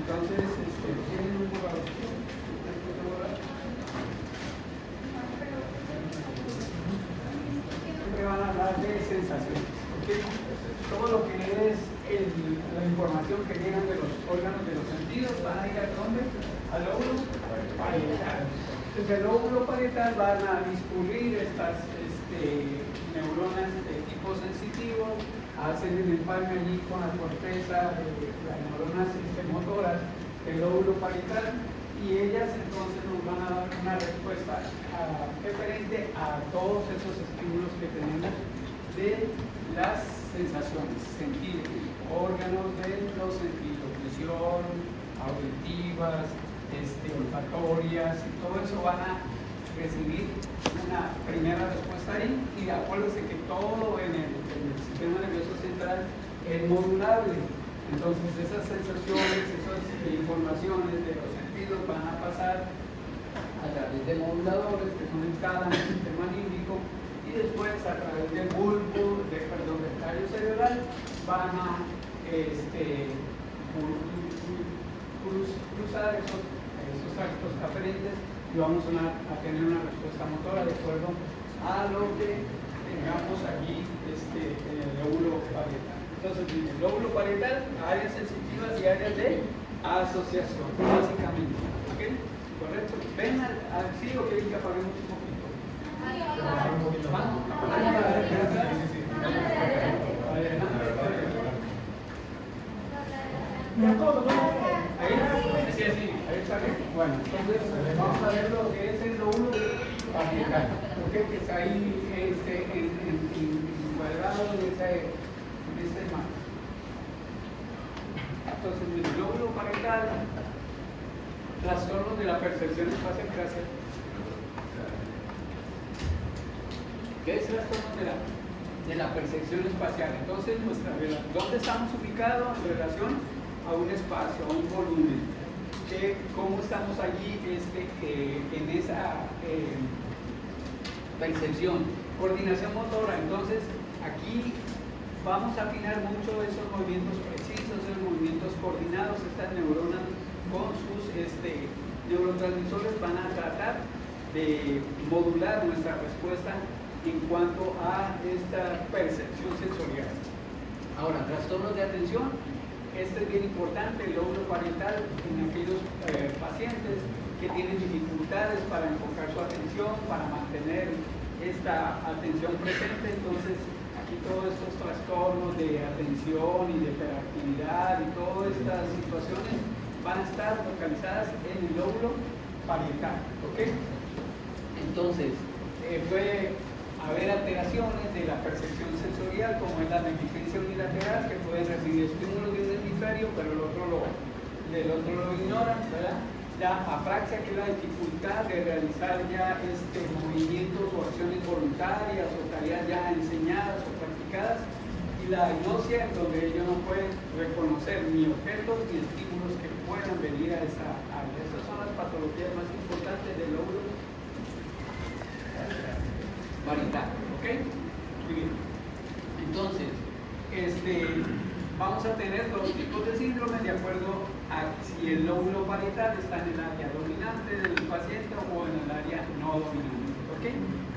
Entonces, ¿tienen un borrador? Siempre van a hablar de sensaciones, ¿ok? Todo lo que es la información que llegan de los órganos de los sentidos van a ir a dónde? Al lóbulo parietal. Entonces, el lóbulo parietal van a discurrir estas neuronas de tipo sensitivo, hacen el empalme allí con la corteza de las neuronas motoras del lóbulo parietal y ellas entonces nos van a dar una respuesta referente a todos esos estímulos que tenemos de las sensaciones, sentidos, órganos de los sentidos, visión, auditivas, olfatorias, y todo eso van a recibir una primera respuesta ahí, y acuérdense que todo en el sistema nervioso central es modulable. Entonces esas sensaciones, esas informaciones de los sentidos van a pasar a través de moduladores que son el tálamo, el sistema límbico, y después a través del bulbo, del tallo cerebral, van a cruzar esos tractos aferentes y vamos a tener una respuesta motora de acuerdo a lo que tengamos allí en el lóbulo parietal. Entonces, el lóbulo parietal, áreas sensitivas y áreas de asociación, básicamente. ¿Ok? ¿Correcto? ¿Ven así o quieren que apaguemos un poquito? Ahí está bien. Bueno, entonces vamos a ver lo que es el lóbulo parietal, que está ahí encuadrado en este mapa. Entonces, el lóbulo parietal, trastornos de la percepción espacial. Gracias. ¿Qué es trastorno de la percepción espacial? Entonces, ¿dónde estamos ubicados en relación a un espacio, a un volumen? ¿Cómo estamos allí en esa percepción? Coordinación motora. Entonces, aquí vamos a afinar mucho esos movimientos precisos, esos movimientos coordinados. Estas neuronas con sus neurotransmisores van a tratar de modular nuestra respuesta en cuanto a esta percepción sensorial. Ahora, trastornos de atención. Este es bien importante, el lóbulo parietal en aquellos pacientes que tienen dificultades para enfocar su atención, para mantener esta atención presente. Entonces, aquí todos estos trastornos de atención y de hiperactividad y todas estas situaciones van a estar localizadas en el lóbulo parietal. ¿Ok? Entonces, puede haber alteraciones de la percepción sensorial, como es la negligencia unilateral, que pueden recibir estímulos de un hemisferio, pero el otro lo ignora, ¿verdad? La apraxia, que es la dificultad de realizar ya movimientos o acciones voluntarias o tareas ya enseñadas o practicadas, y la agnosia, en donde ellos no pueden reconocer ni objetos ni estímulos que puedan venir a esa área. Estas son las patologías más importantes del lóbulo parietal. ¿Ok? Muy bien. Entonces, vamos a tener dos tipos de síndromes de acuerdo a si el lóbulo parietal está en el área dominante del paciente o en el área no dominante. ¿Ok?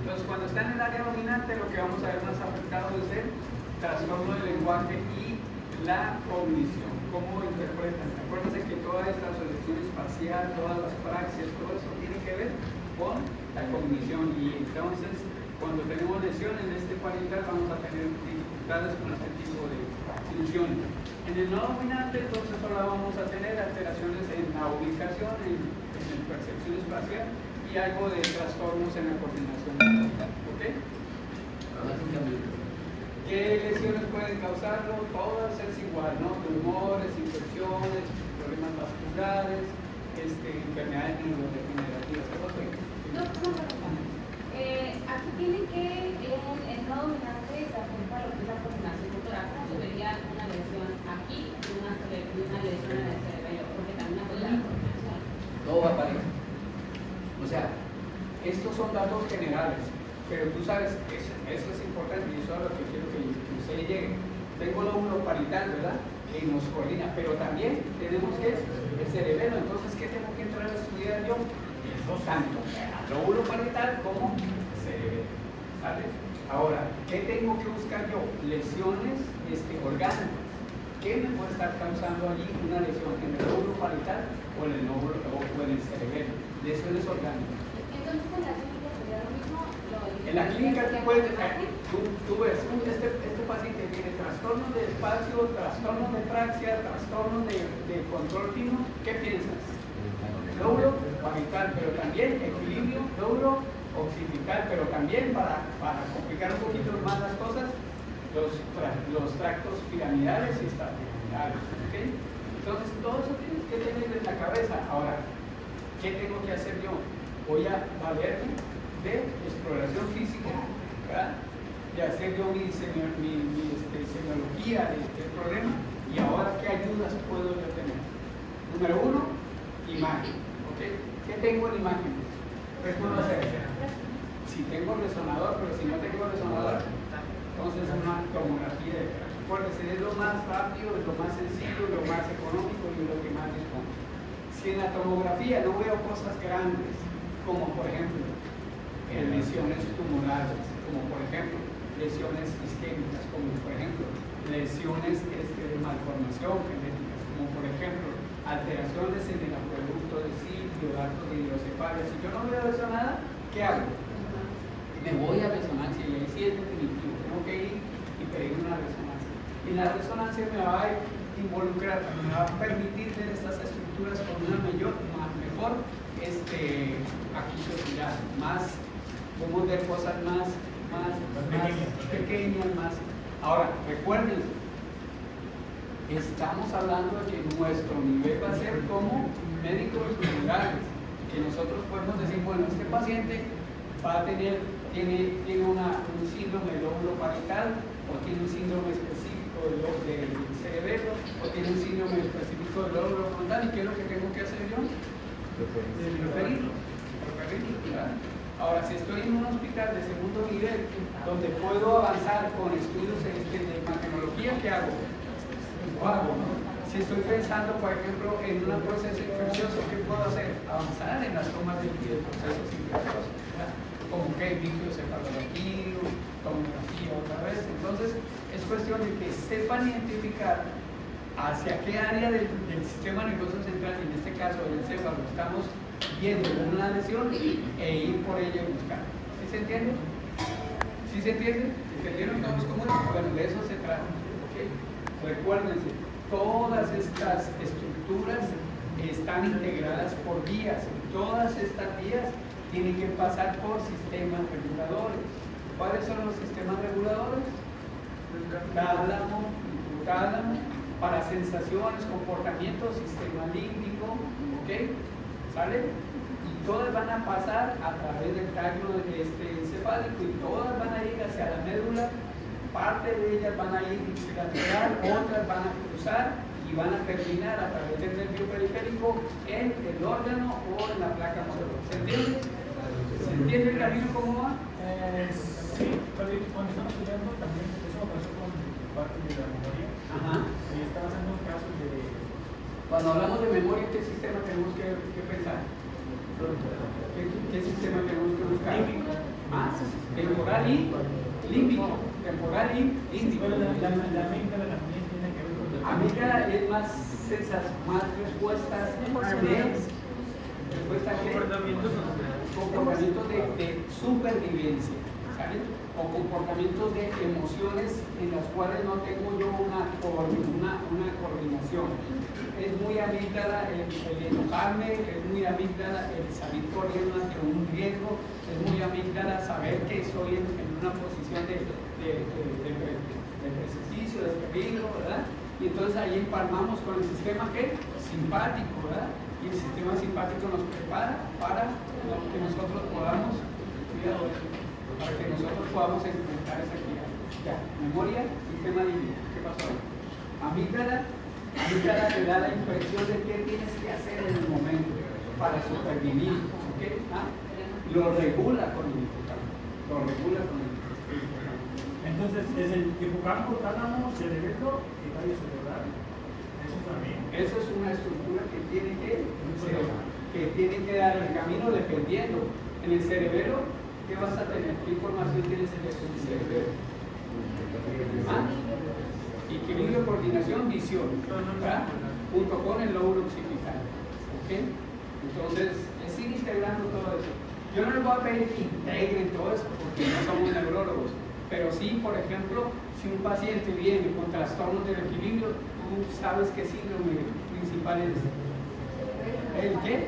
Entonces, cuando está en el área dominante, lo que vamos a ver más afectado es el trastorno del lenguaje y la cognición. ¿Cómo interpretan? Acuérdense que toda esta asociación espacial, todas las praxias, todo eso tiene que ver con la cognición, y entonces cuando tenemos lesiones en este parietal vamos a tener dificultades con este tipo de funciones. En el no dominante, entonces solo vamos a tener alteraciones en la ubicación, en la percepción espacial, y algo de trastornos en la coordinación motora. ¿Ok? ¿Qué lesiones pueden causarlo? Todas es igual, ¿no? Tumores, infecciones, problemas vasculares, enfermedades neurodegenerativas. No, aquí tiene que el no dominante se afecta a lo que es la coordinación motora. Yo vería una lesión aquí y una lesión en el cerebelo, porque también afecta la coordinación. Todo va parejo. O sea, estos son datos generales, pero tú sabes, eso es importante y eso es a lo que quiero que usted llegue. Tengo lóbulo parietal, ¿verdad? Que nos coordina, pero también tenemos que cerebelo. Entonces, ¿qué tengo que entrar a estudiar yo? Tanto lóbulo parietal como cerebelo. ¿Sale? Ahora, ¿qué tengo que buscar yo? Lesiones orgánicas. ¿Qué me puede estar causando allí una lesión en el lóbulo parietal o en el lóbulo o en el cerebelo? Lesiones orgánicas. Entonces, en la clínica sería lo mismo. En la clínica tú ves, este paciente tiene trastornos de espacio, trastornos de praxia, trastornos de control fino. ¿Qué piensas? Lóbulo parietal, pero también equilibrio, lóbulo occipital, pero también para complicar un poquito más las cosas, los tractos piramidales y estatopiramidales. ¿Okay? Entonces, todo eso tienes que tener en la cabeza. Ahora, ¿qué tengo que hacer yo? Voy a valerme de exploración física, ¿verdad? De hacer yo mi semiología del problema, y ahora, ¿qué ayudas puedo yo tener? Número uno, imagen. ¿Okay? ¿Qué tengo en imagen? ¿Qué puedo hacer? Si tengo resonador, pero si no tengo resonador, entonces una tomografía de cráneo. Acuérdense, es lo más rápido, es lo más sencillo, lo más económico y lo que más responde. Si en la tomografía no veo cosas grandes, como por ejemplo lesiones tumorales, como por ejemplo lesiones isquémicas, como por ejemplo lesiones de malformación genética, como por ejemplo alteraciones en el acueducto de sitio, actos de hidrocefalia. Si yo no veo eso nada, ¿qué hago? Me voy a resonancia, y ahí sí es definitivo, tengo que ir y pedir una resonancia. Y la resonancia me va a involucrar, me va a permitir ver estas estructuras con una mejor acuosidad, podemos ver cosas más pequeñas, más. Ahora, recuerden, estamos hablando de que nuestro nivel va a ser como médicos generales, que nosotros podemos decir, bueno, este paciente va a tiene un síndrome del lóbulo parietal, o tiene un síndrome específico del cerebelo, o tiene un síndrome específico del lóbulo frontal, ¿y qué es lo que tengo que hacer yo? Referirlo, ¿verdad? Ahora, si estoy en un hospital de segundo nivel, donde puedo avanzar con estudios de imagenología, ¿qué hago? Lo hago, ¿no? Si estoy pensando, por ejemplo, en un proceso infeccioso, ¿qué puedo hacer? Avanzar en las tomas de procesos infecciosos, ¿verdad? Como que microencefalografía, tomografía otra vez. Entonces, es cuestión de que sepan identificar hacia qué área del sistema nervioso central, en este caso del encéfalo, estamos viendo una lesión e ir por ella y buscar. ¿Sí se entiende? ¿Sí se entiende? ¿Entendieron todos cómo es? Bueno, de eso se trata. ¿Okay? Recuérdense, todas estas estructuras están integradas por vías. Todas estas vías tienen que pasar por sistemas reguladores. ¿Cuáles son los sistemas reguladores? Tálamo, hipotálamo, para sensaciones, comportamientos, sistema límbico, ¿ok? ¿Sale? Y todas van a pasar a través del tálamo encefálico, y todas van a ir hacia la médula. Parte de ellas van a ir bilateral, otras van a cruzar y van a terminar a través del nervio periférico en el órgano o en la placa motora. ¿Se entiende? ¿Se entiende el camino cómo va? Sí, pero cuando estamos estudiando también eso pasó con parte de la memoria. Ajá. Y estaba haciendo un caso de... Cuando hablamos de memoria, ¿qué sistema tenemos que pensar? ¿Qué sistema tenemos que buscar? Límbico. Más temporal y límbico. Temporal y límbico. Pero la amígdala también tiene que ver con la amígdala es más respuestas comportamientos de supervivencia, ¿sabes? O comportamientos de emociones en las cuales no tengo yo una coordinación. Es muy amígdala el enojarme, es muy amígdala el salir corriendo ante un riesgo, es muy amígdala saber que estoy en una posición de ejercicio, de peligro, ¿verdad? Y entonces ahí empalmamos con el sistema simpático, ¿verdad? Y el sistema simpático nos prepara para que nosotros podamos, enfrentar esa actividad. Ya, memoria, sistema límbico. ¿Qué pasó ahí? Amígdala te da la impresión de qué tienes que hacer en el momento para supervivir, ¿ok? Lo regula con el hipocampo. Entonces, es el hipocampo, tálamo, cerebelo y radio cerebral. Eso también. Eso es una estructura que tiene que tiene que dar el camino dependiendo. En el cerebelo, ¿qué vas a tener? ¿Qué información tienes en el cerebelo? ¿Ah? Equilibrio, coordinación, visión, ¿verdad? Junto con el lóbulo occipital. ¿Ok? Entonces, es ir integrando todo eso. Yo no les voy a pedir que integren todo eso, porque no somos neurólogos, pero sí, por ejemplo, si un paciente viene con trastornos del equilibrio, tú sabes qué síndrome principal es. ¿El qué?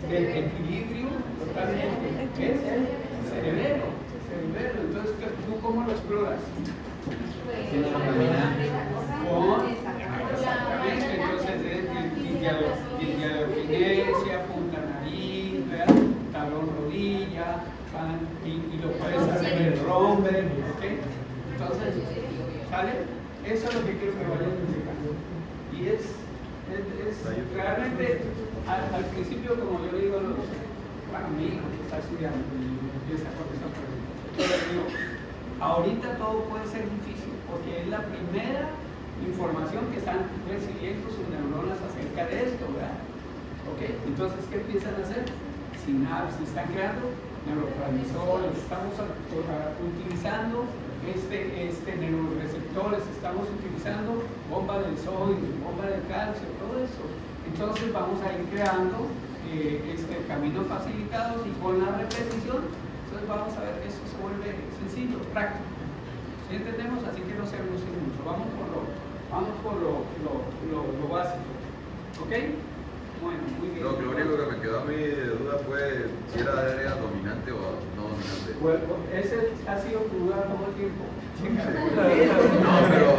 El equilibrio totalmente. Es el cerebelo. Entonces, ¿tú cómo lo exploras? Exactamente, entonces dialoginesia, punta nariz, talón rodilla, y lo puedes hacer el romper, ¿ok? Entonces, ¿sale? Eso es lo que quiero que vayan explicando. Y es realmente, al principio, como yo le digo, bueno, mi hijo que está estudiando y empieza con esa pregunta, pero digo, ahorita todo puede ser difícil, porque es la primera información que están recibiendo sus neuronas acerca de esto, ¿verdad? ¿Ok? Entonces, ¿qué empiezan a hacer? Sinapsis, están creando neurotransmisores, estamos utilizando neuroreceptores, estamos utilizando bomba del sodio, bomba del calcio, todo eso. Entonces vamos a ir creando caminos facilitados y con la repetición, entonces vamos a ver que eso se vuelve sencillo, práctico. ¿Sí entendemos? Así que no se angustien mucho. Vamos por lo básico. ¿Ok? Bueno, muy bien. Lo único que me quedó a mí de duda fue si era área dominante o no dominante. Bueno, ese ha sido tu duda todo el tiempo. No, pero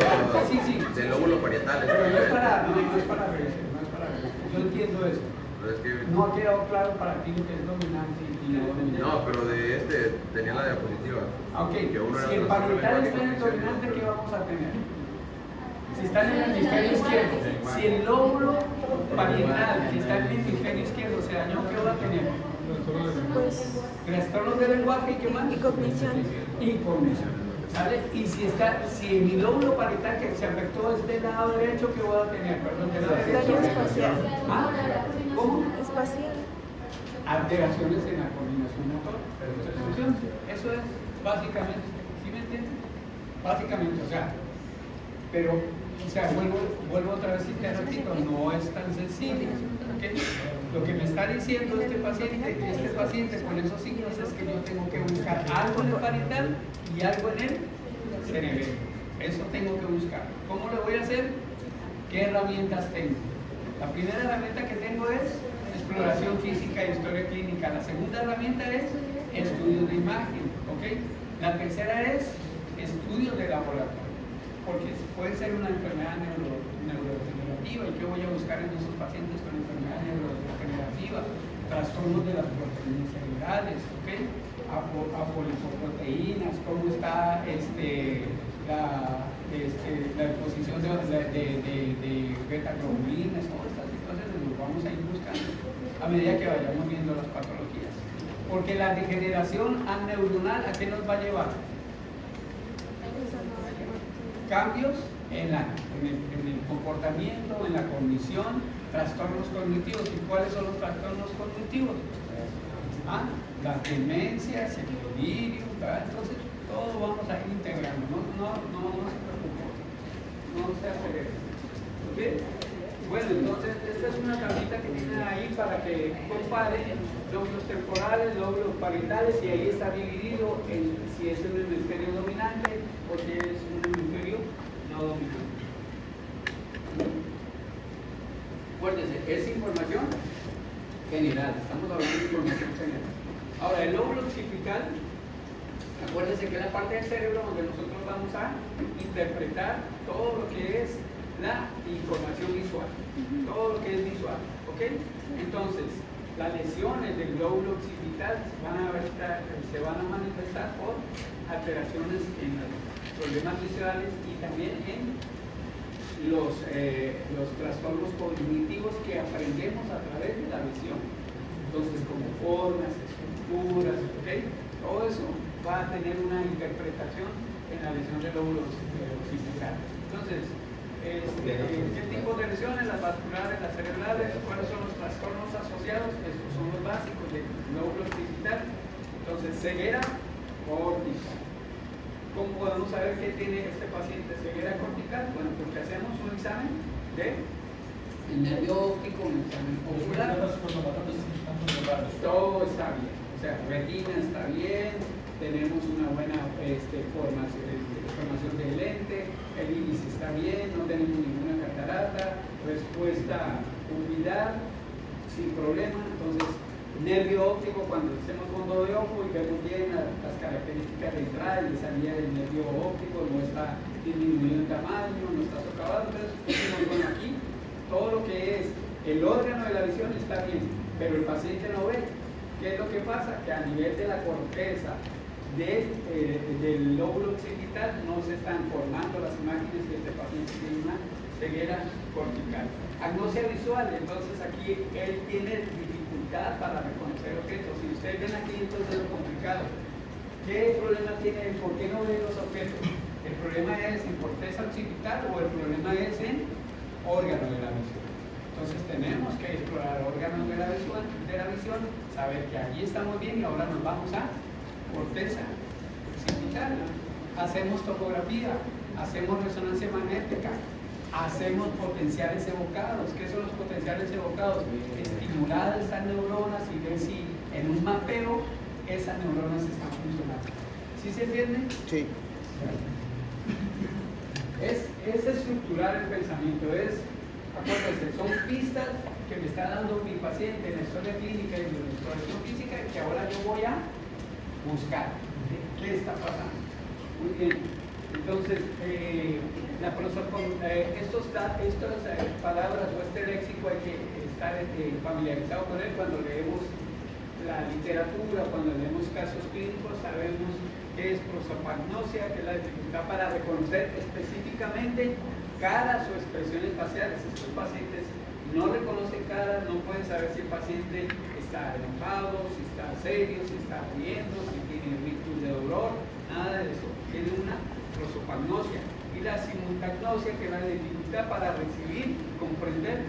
sí. del lóbulo parietal. Pero no es para ver. Yo entiendo eso. Pero es que, no ha quedado claro para ti lo que es dominante y no dominante. no, pero de tenía la diapositiva. Ok, Que uno era si el parietal está en el dominante, ¿qué vamos a tener? Si está en el hemisferio izquierdo, si el lóbulo parietal que está en el hemisferio izquierdo se dañó, ¿qué va a tener? Pues, Trastornos del lenguaje y qué más? y cognición. ¿Sale? Y si mi lóbulo parietal que se afectó es del lado derecho, ¿qué voy a tener? Perdón, del lado derecho. Daño espacial. ¿Ah? ¿Cómo? Espacial. Alteraciones en la coordinación motor. Eso es básicamente, ¿sí me entiendes? Básicamente, pero, vuelvo otra vez y te repito, no es tan sencillo. ¿Okay? Lo que me está diciendo este paciente con esos signos es que yo tengo que buscar algo en el parietal y algo en el cerebelo. Eso tengo que buscar. ¿Cómo lo voy a hacer? ¿Qué herramientas tengo? La primera herramienta que tengo es exploración física y historia clínica. La segunda herramienta es estudios de imagen. ¿Okay? La tercera es estudios de laboratorio. Porque puede ser una enfermedad neurodegenerativa. ¿Y qué voy a buscar en esos pacientes con enfermedad neurodegenerativa? Trastornos de las proteínas cerebrales, ¿ok? Apolipoproteínas, cómo está la exposición de beta-globulinas, todas estas situaciones los vamos a ir buscando a medida que vayamos viendo las patologías. Porque la degeneración neuronal, ¿a qué nos va a llevar? Cambios en el comportamiento, en la cognición, trastornos cognitivos. ¿Y cuáles son los trastornos cognitivos? Las demencias, el delirio, ¿verdad? Entonces, todo vamos a ir integrando. No se preocupen. No se aceleren. ¿Ok? Bueno, entonces, esta es una tablita que tienen ahí para que comparen lóbulos temporales, lóbulos parietales, y ahí está dividido en si es un hemisferio dominante o si es un hemisferio no dominante. Acuérdense, es información general, estamos hablando de información general. Ahora, el lóbulo occipital, acuérdense que es la parte del cerebro donde nosotros vamos a interpretar todo lo que es la información visual, todo lo que es visual, ¿ok? Entonces, las lesiones del lóbulo occipital se van a manifestar por alteraciones en los problemas visuales y también en los trastornos cognitivos que aprendemos a través de la visión. Entonces, como formas, estructuras, ¿ok? Todo eso va a tener una interpretación en la lesión del lóbulo occipital. Entonces, ¿qué tipo de lesiones? Las vasculares, las cerebrales, ¿cuáles son los trastornos trastornos asociados, estos son los básicos del lóbulo occipital. Entonces, ceguera cortical. ¿Cómo podemos saber qué tiene este paciente ceguera cortical? Bueno, porque hacemos un examen de el nervio óptico, un examen ocular. Todo está bien, o sea, retina está bien, tenemos una buena formación del lente, el índice está bien, no tenemos ninguna catarata, respuesta pupila sin problema. Entonces, nervio óptico, cuando hacemos fondo de ojo y vemos bien las características de entrada y de salida del nervio óptico, no está disminuido en tamaño, no está socavado, entonces decimos, bueno, aquí todo lo que es el órgano de la visión está bien, pero el paciente no ve. ¿Qué es lo que pasa? Que a nivel de la corteza del lóbulo occipital no se están formando las imágenes que este paciente tiene una ceguera cortical. Agnosia visual, entonces aquí él tiene dificultad para reconocer objetos. Si ustedes ven aquí, entonces es lo complicado. ¿Qué problema tiene? ¿Por qué no ve los objetos? ¿El problema es en corteza occipital o el problema es en órgano de la visión? Entonces tenemos que explorar órganos de la visión, saber que allí estamos bien y ahora nos vamos a corteza occipital. Hacemos topografía, hacemos resonancia magnética, hacemos potenciales evocados. ¿Qué son los potenciales evocados? Estimular esas neuronas y ver si en un mapeo esas neuronas están funcionando. ¿Sí se entiende? Sí. Es estructurar el pensamiento, acuérdense, son pistas que me está dando mi paciente en la historia clínica y en la exploración física que ahora yo voy a buscar. ¿Qué está pasando? Muy bien. Entonces, estas palabras o este léxico hay que estar familiarizado con él cuando leemos la literatura, cuando leemos casos clínicos, sabemos qué es prosopagnosia, que es la dificultad para reconocer específicamente caras o expresiones faciales. Estos pacientes no reconocen caras, no pueden saber si el paciente está enojado, si está serio, si está riendo, si tiene rictus de dolor, nada de eso. Tiene una prosopagnosia. Y la simultagnosia, que es la dificultad para recibir y comprender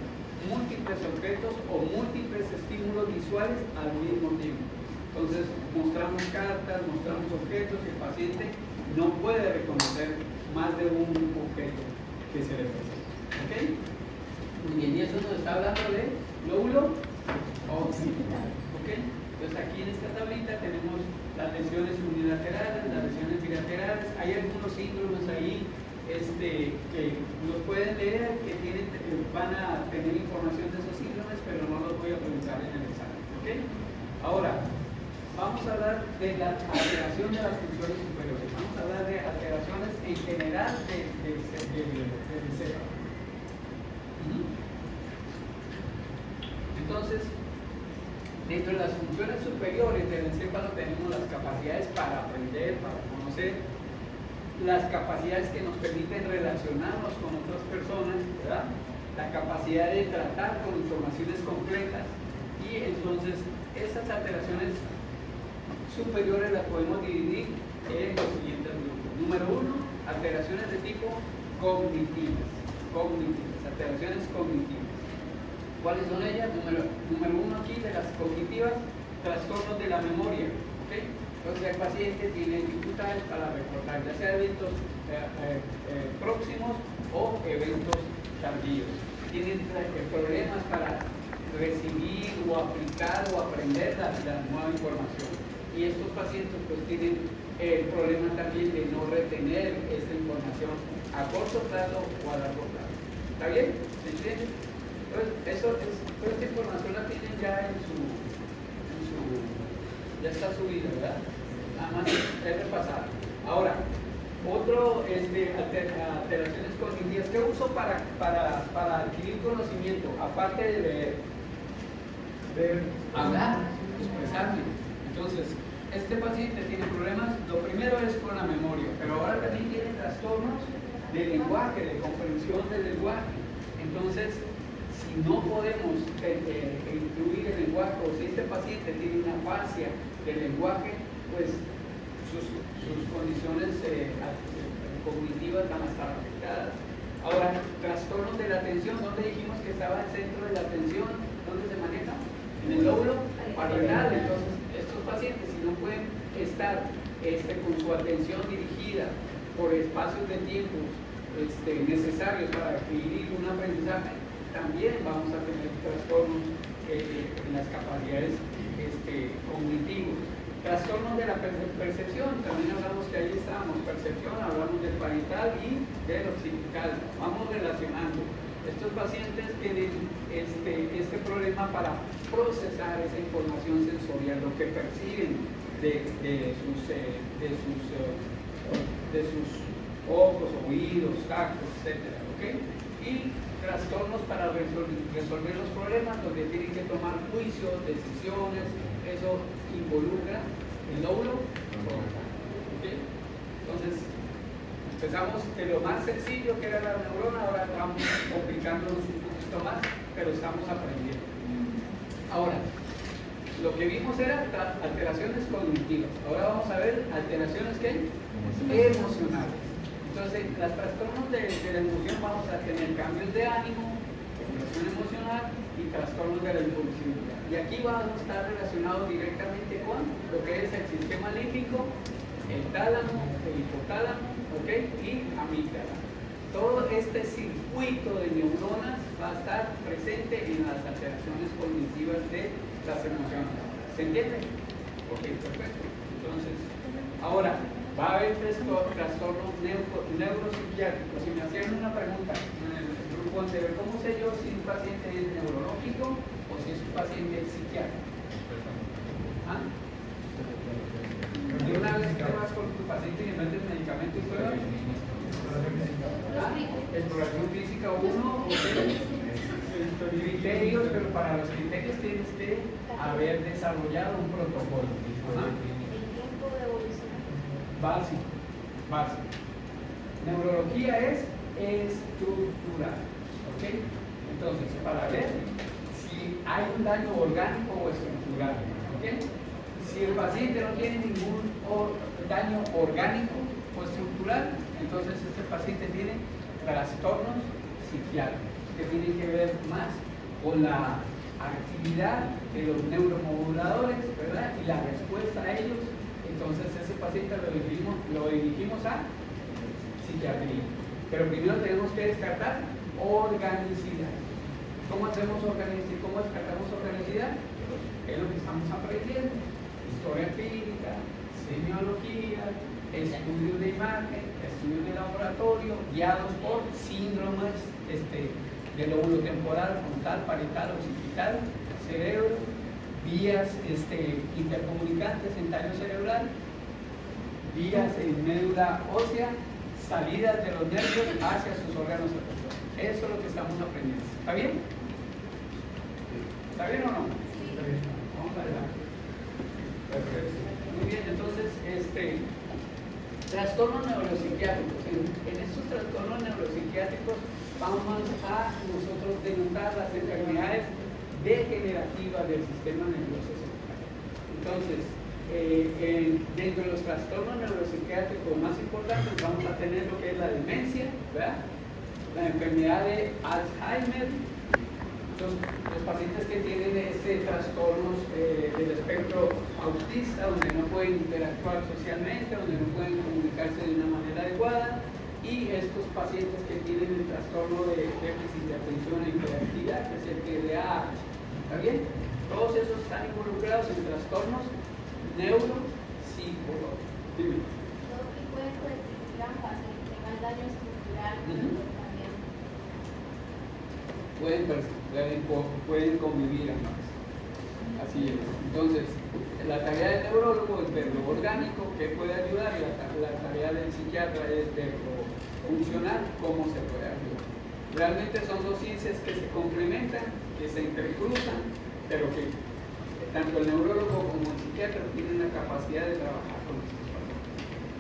múltiples objetos o múltiples estímulos visuales al mismo tiempo. Entonces, mostramos cartas, mostramos objetos y el paciente no puede reconocer más de un objeto que se le presenta. ¿Ok? Muy bien, y eso nos está hablando de lóbulo occipital. ¿Ok? Entonces, aquí en esta tablita tenemos las lesiones unilaterales, las lesiones bilaterales. Hay algunos síndromes ahí que los pueden leer, que van a tener información de esos síndromes, pero no los voy a preguntar en el examen. ¿Ok? Ahora, vamos a hablar de la alteración de las funciones superiores. Vamos a hablar de alteraciones en general del encéfalo. Entonces, dentro de las funciones superiores del encéfalo tenemos las capacidades para aprender, para conocer, las capacidades que nos permiten relacionarnos con otras personas, ¿verdad? La capacidad de tratar con informaciones completas. Y entonces, esas alteraciones superiores las podemos dividir en los siguientes grupos. Número 1, alteraciones de tipo cognitivas, alteraciones cognitivas. ¿Cuáles son ellas? Número 1 aquí de las cognitivas, trastornos de la memoria. ¿Okay? Entonces el paciente tiene dificultades para recordar, ya sea eventos próximos o eventos tardíos. Tienen problemas para recibir o aplicar o aprender la nueva información. Y estos pacientes pues tienen el problema también de no retener esta información a corto plazo o a largo plazo. ¿Está bien? ¿Se entiende? Entonces, toda esta información la tienen ya ya está subida, ¿verdad? Nada más es repasar. Ahora, alteraciones cognitivas. ¿Qué uso para adquirir conocimiento? Aparte de ver, hablar, expresarme. Entonces, este paciente tiene problemas, lo primero es con la memoria, pero ahora también tiene trastornos de lenguaje, de comprensión del lenguaje. Entonces, si no podemos incluir el lenguaje, o si este paciente tiene una afasia del lenguaje, pues sus condiciones cognitivas van a estar afectadas. Ahora, trastornos de la atención, ¿dónde dijimos que estaba el centro de la atención? ¿Dónde se maneja? En el lóbulo parietal. Entonces, estos pacientes, si no pueden estar con su atención dirigida por espacios de tiempo necesarios para adquirir un aprendizaje, también vamos a tener trastornos en las capacidades cognitivos. Trastornos de la percepción, también hablamos que ahí estábamos, percepción, hablamos del parietal y del occipital. Vamos relacionando. Estos pacientes tienen este problema para procesar esa información sensorial, lo que perciben de sus ojos, oídos, tactos, etc. ¿Okay? Y trastornos para resolver los problemas, donde tienen que tomar juicios, decisiones. Eso involucra el lóbulo frontal. ¿Okay? Entonces, empezamos de lo más sencillo que era la neurona, ahora vamos complicándonos un poquito más, pero estamos aprendiendo. Ahora, lo que vimos era alteraciones cognitivas. Ahora vamos a ver alteraciones ¿qué? Emocionales. Entonces, los trastornos de la emoción vamos a tener cambios de ánimo, regulación emocional y trastornos de la impulsividad. Y aquí vamos a estar relacionados directamente con lo que es el sistema límbico, el tálamo, el hipotálamo, ¿okay? Y amígdala. Todo este circuito de neuronas va a estar presente en las alteraciones cognitivas de las emociones. ¿Se entiende? Ok, perfecto. Entonces, ahora, va a haber trastornos neuropsiquiátricos. Si me hacían una pregunta en el grupo anterior, ¿cómo sé yo si un paciente es neurológico o si es un paciente psiquiátrico? ¿Ah? ¿De una vez que vas con tu paciente y le metes medicamento y pruebas? Exploración física 1 o criterios, pero para los criterios tienes que haber desarrollado un protocolo. ¿Ah? Básico. Neurología es estructural. ¿Ok? Entonces, para ver si hay un daño orgánico o estructural. ¿Ok? Si el paciente no tiene ningún daño orgánico o estructural, entonces este paciente tiene trastornos psiquiátricos que tienen que ver más con la actividad de los neuromoduladores, ¿verdad? Y la respuesta a ellos. Entonces ese paciente lo dirigimos a psiquiatría. Pero primero tenemos que descartar organicidad. ¿Cómo hacemos organicidad? ¿Cómo descartamos organicidad? Es lo que estamos aprendiendo. Historia clínica, semiología, estudios de imagen, estudios de laboratorio, guiados por síndromes del lóbulo temporal, frontal, parietal, occipital, cerebro, vías intercomunicantes en tallo cerebral, vías en médula ósea, salidas de los nervios hacia sus órganos afectados. Eso es lo que estamos aprendiendo. ¿Está bien? ¿Está bien o no? Está bien. Vamos adelante. Perfecto. Muy bien, entonces, trastornos neuropsiquiátricos. En estos trastornos neuropsiquiátricos vamos a nosotros denotar las enfermedades degenerativas del sistema nervioso central. Entonces, dentro de los trastornos neuropsiquiátricos más importantes vamos a tener lo que es la demencia, ¿verdad? La enfermedad de Alzheimer, los pacientes que tienen trastornos del espectro autista, donde no pueden interactuar socialmente, donde no pueden comunicarse de una manera adecuada, y estos pacientes que tienen el trastorno de déficit de atención e hiperactividad, que es el TDAH. ¿Está bien? Todos esos están involucrados en trastornos neuropsicológicos. Dime. Todo tipo de coexistir ambas, que tengan daño estructural, pero también. Pueden convivir ambas. Así es. Entonces, la tarea del neurólogo es ver lo orgánico, que puede ayudar, y la tarea del psiquiatra es ver lo funcional, cómo se puede ayudar. Realmente son dos ciencias que se complementan, que se intercruzan, pero que tanto el neurólogo como el psiquiatra tienen la capacidad de trabajar con estos pacientes.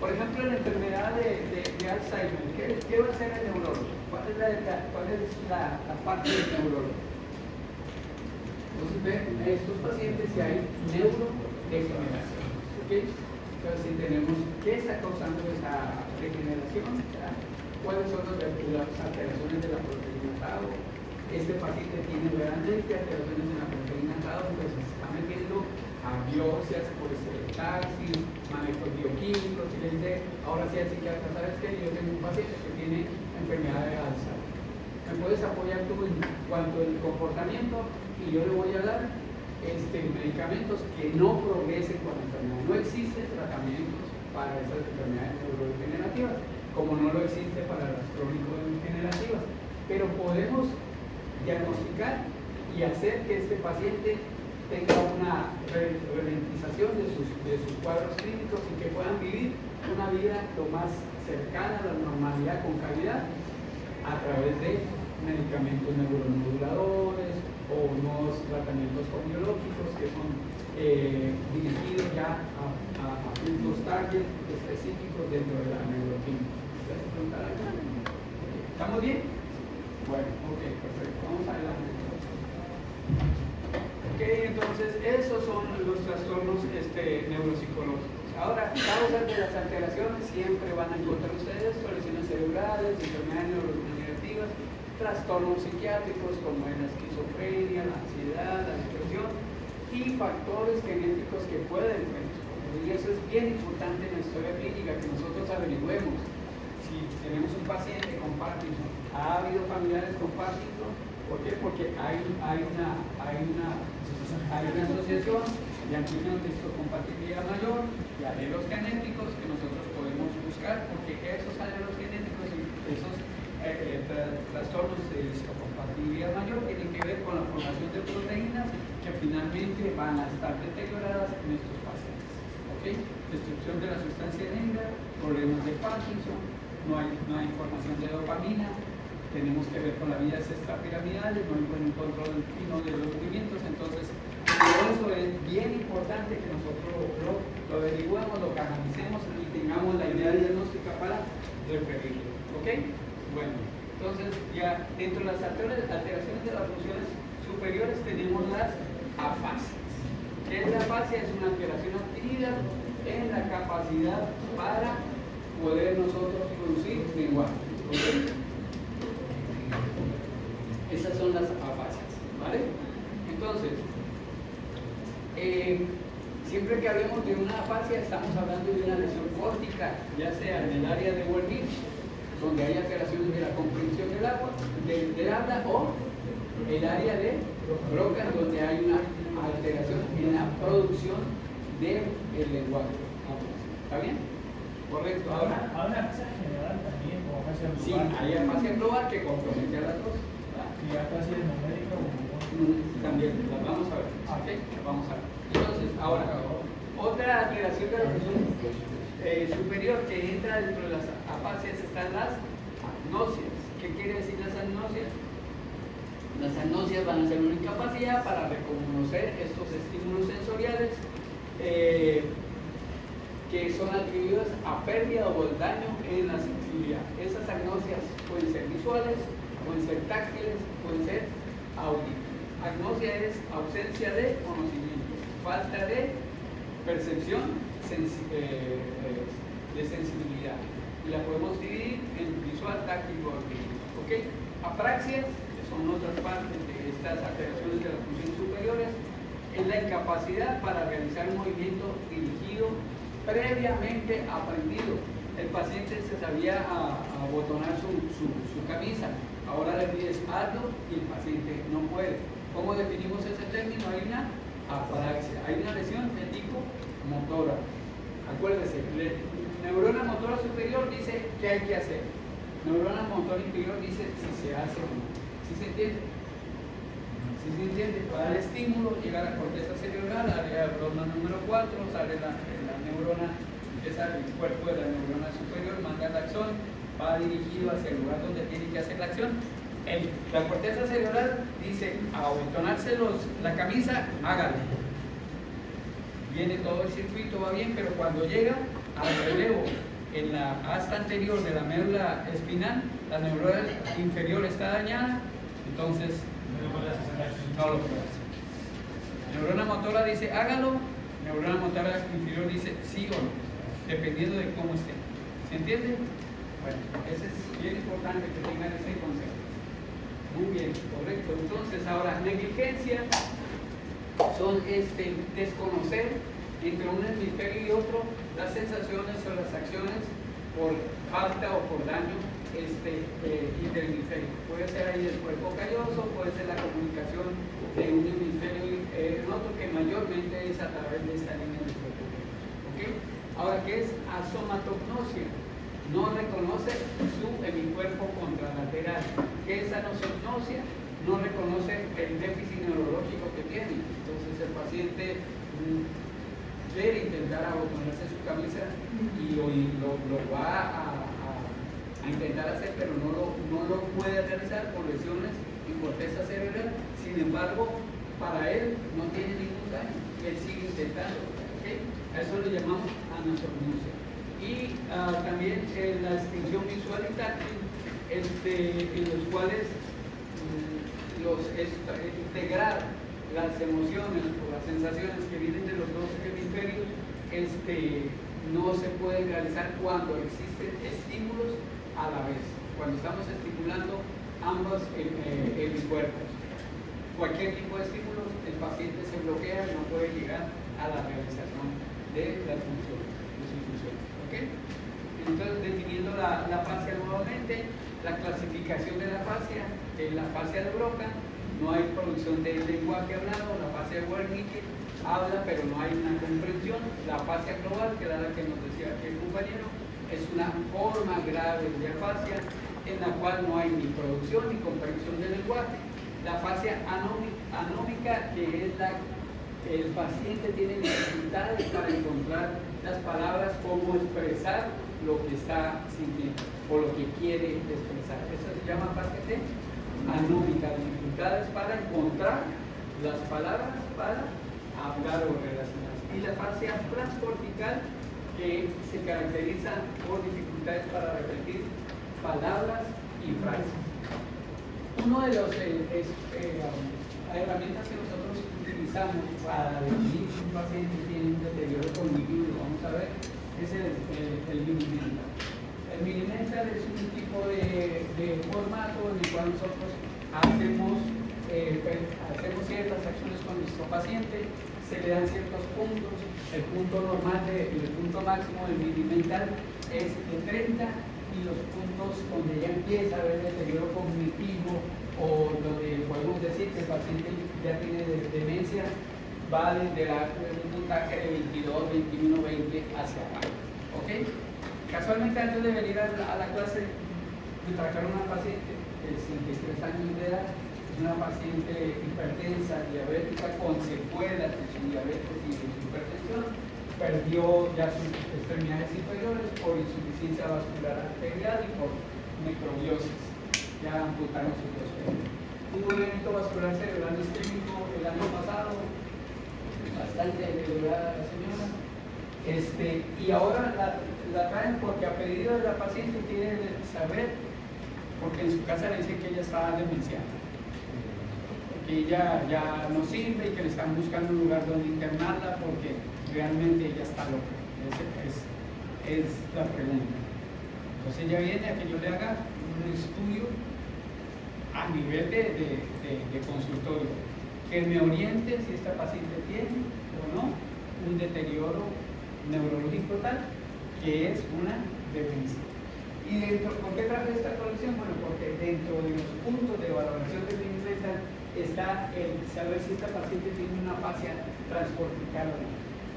Por ejemplo, en la enfermedad de Alzheimer, ¿qué va a hacer el neurólogo? ¿Cuál es la parte del neurólogo? Entonces, ven a estos pacientes si hay neurodegeneración. ¿Okay? Entonces, si tenemos qué está causando esa degeneración, ¿ya? cuáles son las alteraciones de la proteína tau. Este paciente tiene realmente alteraciones en la proteína tau, pues está metiendo a biopsias por taxis, manejos bioquímicos, y le dice, ahora sí al psiquiatra, ¿sabes qué? Yo tengo un paciente que tiene enfermedad de Alzheimer. ¿Me puedes apoyar tú en cuanto al comportamiento? Y yo le voy a dar medicamentos que no progresen con la enfermedad. No existen tratamientos para esas enfermedades neurodegenerativas, como no lo existe para las crónico-degenerativas, pero podemos diagnosticar y hacer que este paciente tenga una ralentización de sus cuadros clínicos y que puedan vivir una vida lo más cercana a la normalidad con calidad a través de medicamentos neuromoduladores o nuevos tratamientos biológicos que son dirigidos ya a puntos target específicos dentro de la neuroquímica. ¿Estamos bien? Bueno, ok, perfecto. Vamos adelante. Ok, entonces esos son los trastornos neuropsicológicos. Ahora, causas de las alteraciones siempre van a encontrar ustedes lesiones cerebrales, enfermedades neurodegenerativas, trastornos psiquiátricos como la esquizofrenia, la ansiedad, la depresión y factores genéticos que pueden predisponer. Y eso es bien importante en la historia clínica, que nosotros averigüemos si tenemos un paciente con Parkinson. ¿Ha habido familiares con Parkinson? ¿Por qué? Porque hay una asociación de antígenos de histocompatibilidad mayor y alelos genéticos que nosotros podemos buscar, porque esos alelos genéticos y esos trastornos de histocompatibilidad mayor tienen que ver con la formación de proteínas que finalmente van a estar deterioradas en estos pacientes. ¿Okay? Destrucción de la sustancia negra, problemas de Parkinson, no hay formación de dopamina, tenemos que ver con la vía extrapiramidal, no hay buen control fino de los movimientos. Entonces todo eso es bien importante que nosotros lo averiguemos, lo canalicemos y tengamos la idea diagnóstica para referirlo. ¿Ok? Bueno, entonces ya dentro de las alteraciones de las funciones superiores tenemos las afasias. ¿Qué es la afasia? Es una alteración adquirida en la capacidad para poder nosotros producir lenguaje. ¿Okay? Esas son las afasias, ¿vale? Entonces, siempre que hablemos de una afasia estamos hablando de una lesión córtica, ya sea en el área de Wernicke, donde hay alteraciones de la comprensión del habla, o el área de Broca, donde hay una alteración en la producción del lenguaje. ¿Está bien? Correcto. Ahora, hay una afasia general también, como afasia global. sí, hay afasia global que compromete a las dos. Y afasia numérica o también, las vamos a ver. ¿Ok? Vamos a ver. Entonces, ahora, otra alteración de la función superior que entra dentro de las afasias están las agnosias. ¿Qué quiere decir las agnosias? Las agnosias van a ser una incapacidad para reconocer estos estímulos sensoriales que son atribuidos a pérdida o daño en la sensibilidad. Esas agnosias pueden ser visuales, pueden ser táctiles, pueden ser auditivas. Agnosia es ausencia de conocimiento, falta de percepción de sensibilidad. Y la podemos dividir en visual, táctil o auditivo. ¿Okay? Apraxias, que son otras partes de estas alteraciones de las funciones superiores, es la incapacidad para realizar un movimiento dirigido previamente aprendido. El paciente se sabía abotonar su camisa, ahora le pides hazlo y el paciente no puede. ¿Cómo definimos ese término? Hay una apraxia, hay una lesión de tipo motora. Acuérdese, neurona motora superior dice qué hay que hacer. Neurona motora inferior dice si se hace o no. ¿Sí se entiende? ¿Sí se entiende? Para el estímulo llega a la corteza cerebral, área de neurona número 4, sale la neurona, empieza el cuerpo de la neurona superior, manda la acción, va dirigido hacia el lugar donde tiene que hacer la acción. La corteza cerebral dice, a abotonarse la camisa, hágalo. Viene todo el circuito, va bien, pero cuando llega al relevo en la asta anterior de la médula espinal, la neurona inferior está dañada, entonces no lo puede hacer. Neurona motora dice, hágalo, neurona motora inferior dice sí o no, dependiendo de cómo esté. ¿Se entiende? Bueno, ese es bien importante que tengan ese concepto. Muy bien, correcto. Entonces, ahora, negligencia son desconocer entre un hemisferio y otro las sensaciones o las acciones por falta o por daño interhemisferio. Puede ser ahí el cuerpo calloso, puede ser la comunicación de un hemisferio y el otro, que mayormente es a través de esta línea del cuerpo. ¿Okay? Ahora, ¿qué es asomatognosia? No reconoce su hemicuerpo contralateral. ¿Qué es anosognosia? No reconoce el déficit neurológico que tiene. Entonces el paciente quiere intentar abotonarse su camisa y lo va a intentar hacer, pero no lo puede realizar por lesiones y corteza cerebral. Sin embargo, para él no tiene ningún daño. Él sigue intentando. ¿Okay? A eso le llamamos anosognosia. Y también la extinción visual y táctil, en los cuales integrar las emociones o las sensaciones que vienen de los dos hemisferios no se pueden realizar cuando existen estímulos a la vez, cuando estamos estimulando ambos hemicuerpos. Cualquier tipo de estímulo, el paciente se bloquea y no puede llegar a la realización de las funciones, de sus funciones. ¿Okay? Entonces, definiendo la fascia nuevamente, la clasificación de la fascia de Broca, no hay producción de lenguaje hablado. La fascia de Wernicke habla, pero no hay una comprensión. La fascia global, que era la que nos decía aquí el compañero, es una forma grave de afasia en la cual no hay ni producción ni comprensión del lenguaje. La fascia anómica, que es el paciente tiene dificultades para encontrar las palabras, cómo expresar lo que está sintiendo o lo que quiere expresar. Eso se llama fascia anómica, dificultades para encontrar las palabras para hablar o relacionarse. Y la fascia transcortical, que se caracteriza por dificultades para repetir palabras y frases. Uno de los herramientas que nosotros utilizamos para definir si un paciente tiene un deterioro cognitivo, vamos a ver, es el Mini-Mental. El Mini-Mental es un tipo de formato en el cual nosotros hacemos ciertas acciones con nuestro paciente, se le dan ciertos puntos. El punto normal, el punto máximo del Mini-Mental es de 30, y los puntos donde ya empieza a haber deterioro cognitivo o donde podemos decir que el paciente ya tiene demencia, va desde un puntaje de 22, 21, 20 hacia abajo. ¿Okay? Casualmente, antes de venir a la clase, me trajeron una paciente de 63 años de edad, una paciente hipertensa, diabética, con secuelas de su diabetes y de su hipertensión. Perdió ya sus extremidades inferiores por insuficiencia vascular arterial y por necrobiosis. Ya amputaron sus dos piernas. Tuvo un evento vascular cerebral isquémico el año pasado, bastante deteriorada la señora. Y ahora la traen porque a pedido de la paciente quiere saber, porque en su casa le dicen que ella está demenciada, que ella ya no sirve y que le están buscando un lugar donde internarla porque realmente ella está loca. Esa es la pregunta. Entonces ella viene a que yo le haga un estudio a nivel de consultorio, que me oriente si esta paciente tiene o no un deterioro neurológico tal que es una demencia. Y ¿por qué traje esta colección? Bueno, porque dentro de los puntos de valoración del Mini-Mental está el saber si esta paciente tiene una fascia transcortical o no.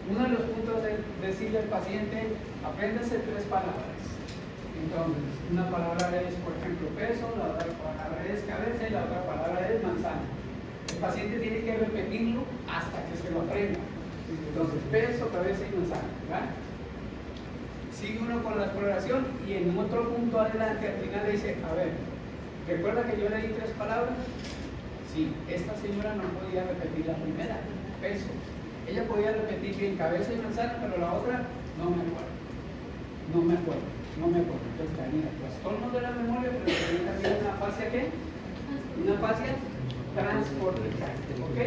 Uno de los puntos es decirle al paciente, apréndase 3 palabras. Entonces, una palabra es, por ejemplo, peso, la otra palabra es cabeza y la otra palabra es manzana. El paciente tiene que repetirlo hasta que se lo aprenda. Entonces, peso, cabeza y manzana, ¿verdad? Sigue uno con la exploración y en otro punto adelante, al final le dice, a ver, ¿recuerda que yo le di 3 palabras? Sí, esta señora no podía repetir la primera, peso. Ella podía repetir bien cabeza y manzana, pero la otra no me acuerdo. Entonces tenía trastornos de la memoria, pero tenía también una fascia, ¿qué? Una fascia transcortical, ¿ok?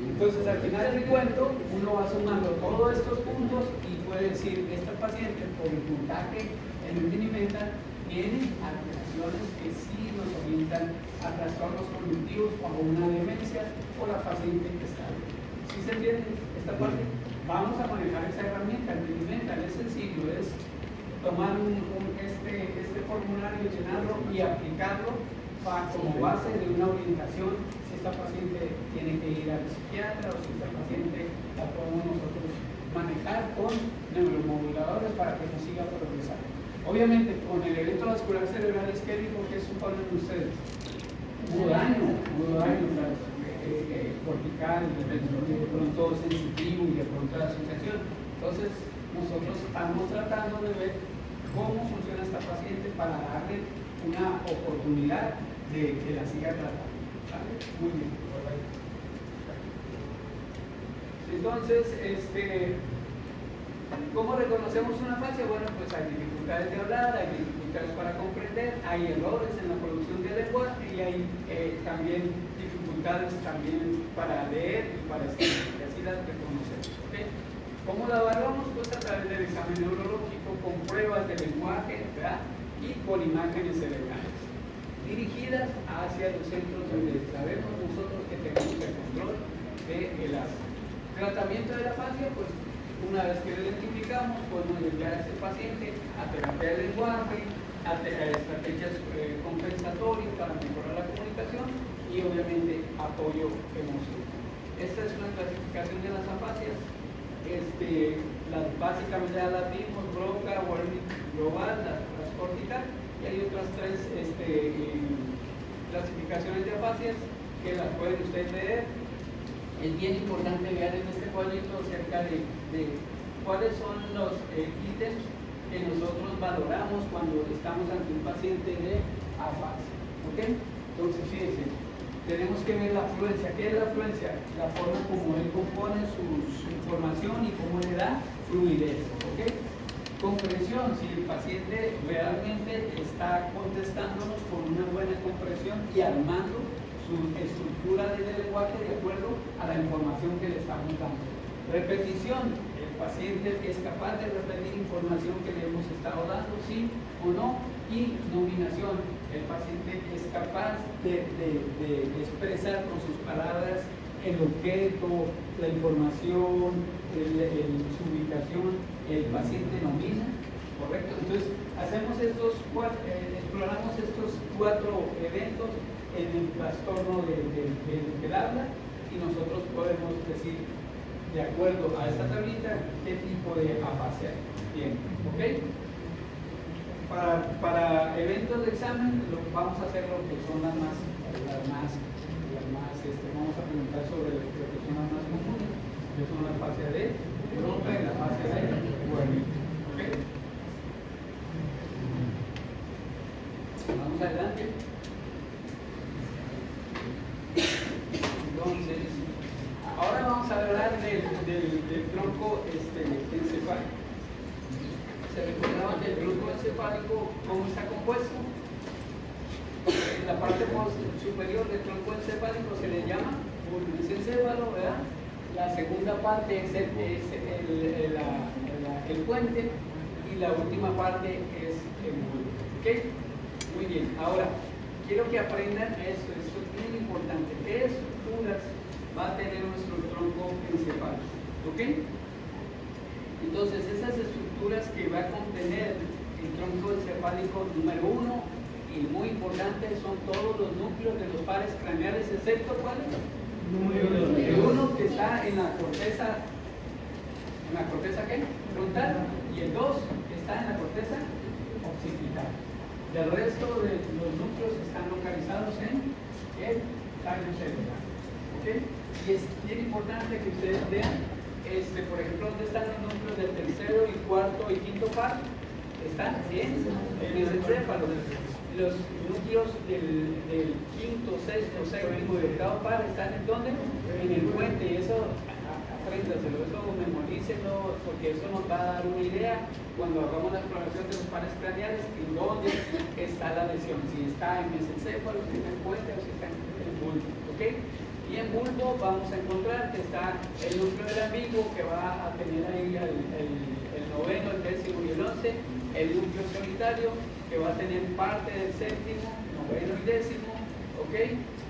Entonces al final del cuento, uno va sumando todos estos puntos y puede decir, esta paciente por el puntaje en el Mini-Mental tienen alteraciones que sí nos orientan a trastornos cognitivos o a una demencia o la paciente que está bien. ¿Sí se entiende esta parte? Vamos a manejar esa herramienta, el Minimental, es sencillo, es tomar este formulario, llenarlo y aplicarlo como base de una orientación si esta paciente tiene que ir al psiquiatra o si esta paciente la podemos nosotros manejar con neuromoduladores para que no siga progresando. Obviamente, con el evento vascular cerebral isquémico, ¿qué suponen ustedes? Hubo daño, cortical, de pronto sensitivo y de pronto la asociación. Entonces, nosotros estamos tratando de ver cómo funciona esta paciente para darle una oportunidad de que la siga tratando. ¿Vale? Muy bien. Entonces, ¿cómo reconocemos una afasia? Bueno, pues hay dificultades de hablar, hay dificultades para comprender, hay errores en la producción del lenguaje y hay también dificultades para leer y para escribir, y así las reconocemos. ¿Okay? ¿Cómo la evaluamos? Pues a través del examen neurológico, con pruebas de lenguaje, ¿verdad? Y con imágenes cerebrales, dirigidas hacia los centros donde sabemos nosotros que tenemos el control del asma. Tratamiento de la afasia, pues una vez que lo identificamos, podemos enviar a ese paciente a terapia del lenguaje, a estrategias compensatorias para mejorar la comunicación y obviamente apoyo emocional. Esta es una clasificación de las afasias. Básicamente ya las vimos: Broca, Wernicke global, las cortical, y hay otras tres clasificaciones de afasias que las pueden ustedes leer. Es bien importante ver en este cuadrito acerca de cuáles son los ítems que nosotros valoramos cuando estamos ante un paciente de afasia. ¿Ok? Entonces, fíjense, tenemos que ver la afluencia. ¿Qué es la afluencia? La forma como él compone su información y cómo le da fluidez. ¿Ok? Comprensión, si el paciente realmente está contestándonos con una buena comprensión y armando su estructura del lenguaje de acuerdo a la información que le estamos dando. Repetición, el paciente es capaz de repetir información que le hemos estado dando, sí o no. Y nominación, el paciente es capaz de expresar con sus palabras el objeto, la información, su ubicación. El paciente nomina, ¿correcto? Entonces, exploramos estos cuatro eventos en el trastorno del habla y nosotros podemos decir, de acuerdo a esta tablita, qué tipo de afasia tiene. ¿Ok? Para eventos de examen vamos a hacer lo que son las más vamos a preguntar sobre lo que son las más comunes, que son la afasia de Broca y la afasia de Wernicke. ¿Ok? Vamos adelante. Entonces, ahora vamos a hablar del tronco encefálico. ¿Se recordaban del tronco encefálico cómo está compuesto? En la parte superior del tronco encefálico se le llama encéfalo, ¿verdad? La segunda parte es el puente y la última parte es el bulbo. ¿Ok? Muy bien. Ahora, quiero que aprendan esto es muy importante. ¿Qué estructuras va a tener nuestro tronco encefálico? ¿Ok? Entonces, esas estructuras que va a contener el tronco encefálico número 1, y muy importante, son todos los núcleos de los pares craneales, excepto ¿cuáles? El uno que está en la corteza ¿qué? Frontal, y el 2 que está en la corteza occipital. El resto de los núcleos están localizados en el tallo cerebral. ¿Ok? Y es bien importante que ustedes vean, por ejemplo, ¿dónde están los núcleos del tercero y cuarto y quinto par? Están en el encéfalo. Los núcleos del quinto, sexto, séptimo y octavo par están en ¿dónde? En el puente, y eso apréndaselo, eso memorícelo, porque eso nos va a dar una idea cuando hagamos la exploración de los pares craneales en dónde está la lesión, si está en el mesencéfalo, si está en el puente o si está en el bulbo. ¿Ok? Y en bulbo vamos a encontrar que está el núcleo del ambiguo, que va a tener ahí el noveno, el décimo y el 11, el núcleo solitario, que va a tener parte del séptimo, noveno y décimo, ¿ok?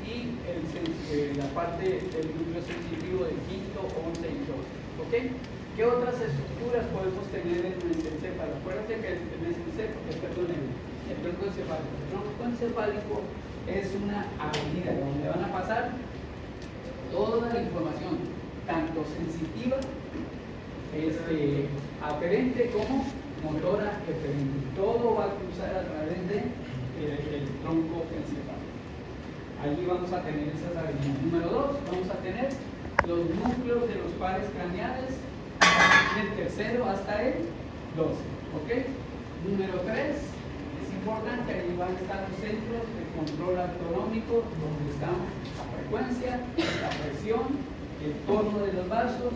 Y la parte del núcleo sensitivo del quinto, 11 y 12, ¿ok? ¿Qué otras estructuras podemos tener en el mesencéfalo? Acuérdense que el mesencéfalo, el tronco encefálico. El tronco encefálico es una avenida donde van a pasar toda la información, tanto sensitiva, aferente como motora eferente. Todo va a cruzar a través del tronco encefálico. Allí vamos a tener esas avenidas. Número 2, vamos a tener los núcleos de los pares craneales del tercero hasta el 12. ¿Ok? Número 3, es importante, ahí van a estar los centros de control autonómico, donde están la frecuencia, la presión, el tono de los vasos,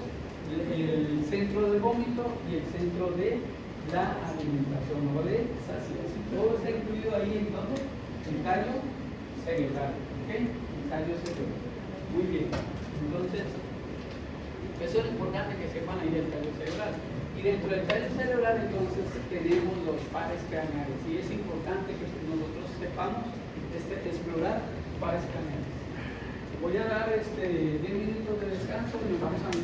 el centro del vómito y el centro de la alimentación o de saciación. Todo está incluido ahí, entonces, el tallo cerebral. ¿Ok? El tallo cerebral. Muy bien. Entonces, eso es lo importante que sepan ahí del tallo cerebral. Y dentro del tallo cerebral, entonces, tenemos los pares craneales. Y es importante que nosotros sepamos explorar pares craneales. Voy a dar 10 minutos de descanso y nos vamos a meter.